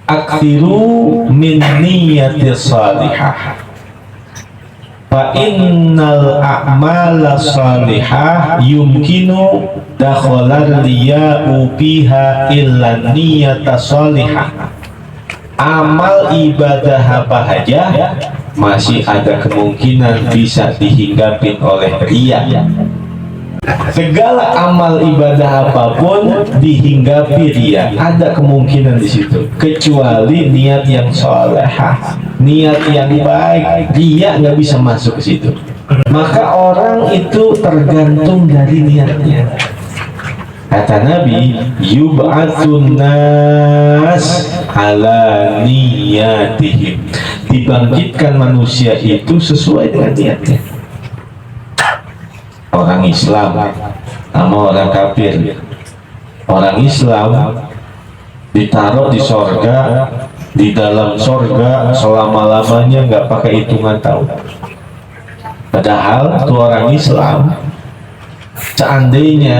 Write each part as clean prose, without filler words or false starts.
Akhiru min niyati salihah fa innal a'mala salihah yumkinu dakhalal liya'u biha illa niyata salihah. Amal ibadah apa aja masih ada kemungkinan bisa dihinggapin oleh riya. Segala amal ibadah apapun dihinggapi riya, ada kemungkinan di situ, kecuali niat yang solehah, niat yang baik, riya nggak bisa masuk ke situ. Maka orang itu tergantung dari niatnya. Kata Nabi, yub'atsun nas ala niyatihim, dibangkitkan manusia itu sesuai dengan niatnya. Orang Islam sama orang kafir. Orang Islam ditaruh di sorga, di dalam sorga selama-lamanya, nggak pakai hitungan tahun. Padahal itu orang Islam, seandainya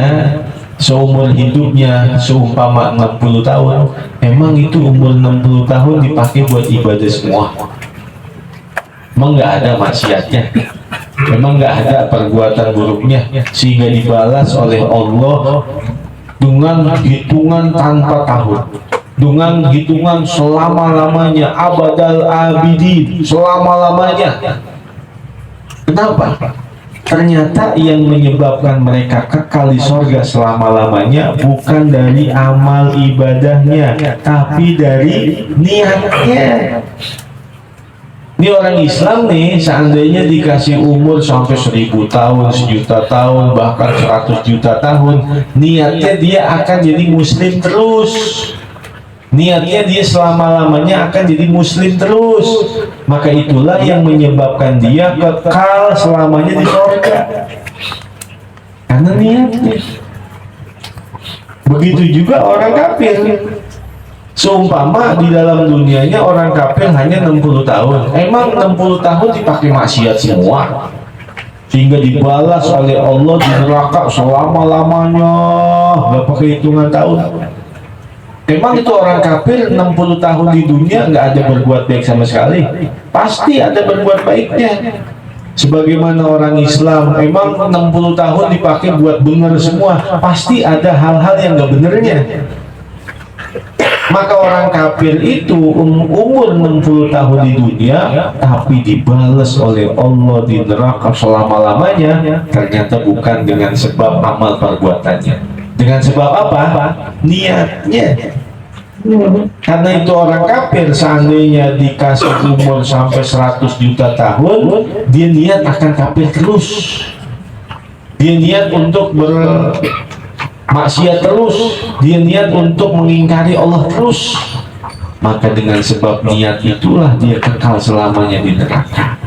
seumur hidupnya seumpama 60 tahun, emang itu umur 60 tahun dipakai buat ibadah semua? Emang nggak ada maksiatnya? Memang nggak ada perbuatan buruknya sehingga dibalas oleh Allah dengan hitungan tanpa tahun, dengan hitungan selama-lamanya, abadal abidin, selama-lamanya. Kenapa? Ternyata yang menyebabkan mereka kekal di sorga selama-lamanya bukan dari amal ibadahnya, tapi dari niatnya. Ini orang Islam nih, seandainya dikasih umur sampai 1000 tahun, 1.000.000 tahun, bahkan 100 juta tahun, niatnya dia akan jadi muslim terus. Niatnya dia selama-lamanya akan jadi muslim terus. Maka itulah yang menyebabkan dia kekal selamanya di surga. Karena niatnya. Begitu juga orang kafir. Seumpama di dalam dunianya orang kafir hanya 60 tahun. Emang 60 tahun dipakai maksiat semua, sehingga dibalas oleh Allah di neraka selama-lamanya, nggak pakai hitungan tahun. Emang itu orang kafir 60 tahun di dunia nggak ada berbuat baik sama sekali? Pasti ada berbuat baiknya. Sebagaimana orang Islam, emang 60 tahun dipakai buat benar semua? Pasti ada hal-hal yang nggak benernya. Maka orang kafir itu umur 60 tahun di dunia tapi dibalas oleh Allah di neraka selama-lamanya, ternyata bukan dengan sebab amal perbuatannya. Dengan sebab apa? Niatnya. Karena itu orang kafir seandainya dikasih umur sampai 100 juta tahun, dia niat akan kafir terus. Dia niat untuk maksiat terus, dia niat untuk mengingkari Allah terus. Maka dengan sebab niat itulah dia kekal selamanya di neraka.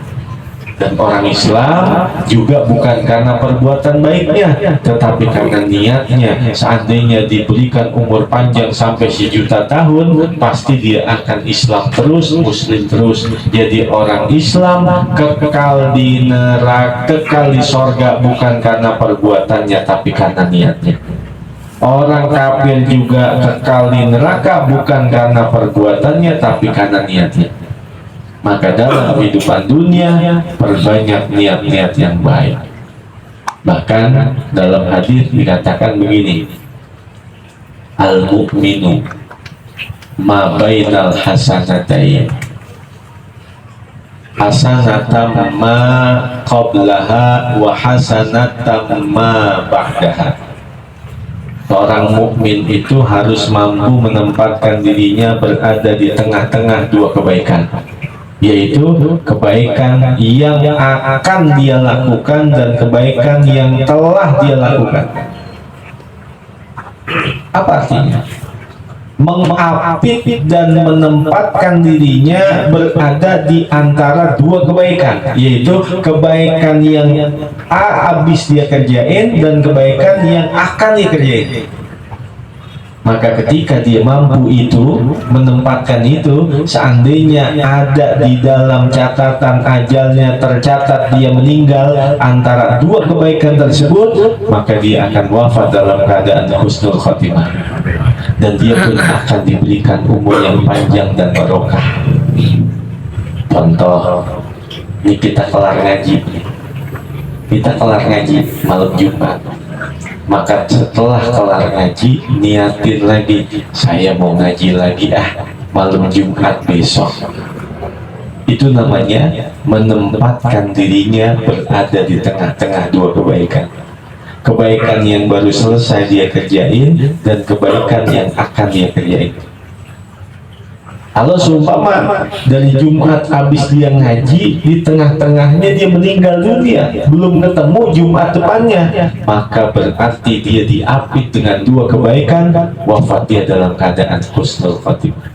Dan orang Islam juga bukan karena perbuatan baiknya, tetapi karena niatnya. Seandainya diberikan umur panjang sampai 1.000.000 tahun, pasti dia akan Islam terus, muslim terus. Jadi orang Islam kekal di neraka, kekal di sorga bukan karena perbuatannya, tapi karena niatnya. Orang kafir juga kekal di neraka bukan karena perbuatannya, tapi karena niatnya. Maka dalam kehidupan dunia perbanyak niat-niat yang baik. Bahkan dalam hadis dikatakan begini, al-mu'minu ma bainal hasanatain hasanatan ma qablaha wa hasanatan ma ba'daha. Seorang mukmin itu harus mampu menempatkan dirinya berada di tengah-tengah dua kebaikan, yaitu kebaikan yang akan dia lakukan dan kebaikan yang telah dia lakukan. Apa artinya? Mengapit dan menempatkan dirinya berada di antara dua kebaikan, yaitu kebaikan yang habis dia kerjain dan kebaikan yang akan dia kerjain. Maka ketika dia mampu itu, menempatkan itu, seandainya ada di dalam catatan ajalnya tercatat dia meninggal antara dua kebaikan tersebut, maka dia akan wafat dalam keadaan husnul khotimah. dan dia pun akan diberikan umur yang panjang dan barokah. Contoh, ini kita kelar ngaji malam Jumat, maka setelah kelar ngaji niatin lagi, saya mau ngaji lagi malam Jumat besok. Itu namanya menempatkan dirinya berada di tengah-tengah dua kebaikan. Kebaikan yang baru selesai dia kerjain dan kebaikan yang akan dia kerjain. Kalau seumpama dari Jumat habis dia ngaji, di tengah-tengahnya dia meninggal dunia, belum ketemu Jumat depannya, maka berarti dia diapit dengan dua kebaikan, wafat dia dalam keadaan husnul khotimah.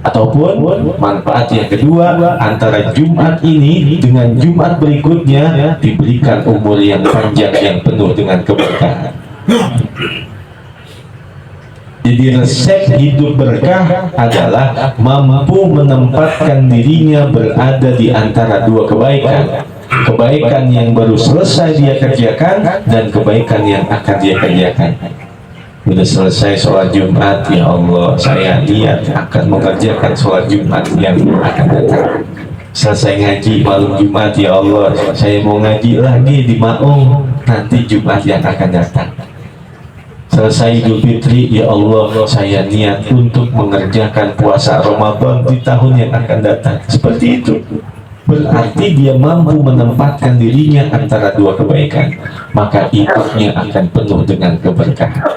Ataupun manfaat yang kedua, antara Jumat ini dengan Jumat berikutnya diberikan umur yang panjang yang penuh dengan keberkahan. Jadi resep hidup berkah adalah mampu menempatkan dirinya berada di antara dua kebaikan. Kebaikan yang baru selesai dia kerjakan dan kebaikan yang akan dia kerjakan. Sudah selesai sholat Jumat, ya Allah, saya niat akan mengerjakan sholat Jumat yang akan datang. Selesai ngaji malam Jumat, ya Allah, saya mau ngaji lagi di Maung nanti Jumat yang akan datang. Selesai Idul Fitri, ya Allah, saya niat untuk mengerjakan puasa Ramadan di tahun yang akan datang. Seperti itu. Berarti dia mampu menempatkan dirinya antara dua kebaikan, maka hidupnya akan penuh dengan keberkahan.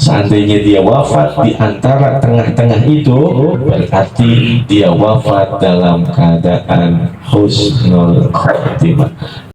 Seandainya dia wafat di antara tengah-tengah itu, berarti dia wafat dalam keadaan husnul khotimah.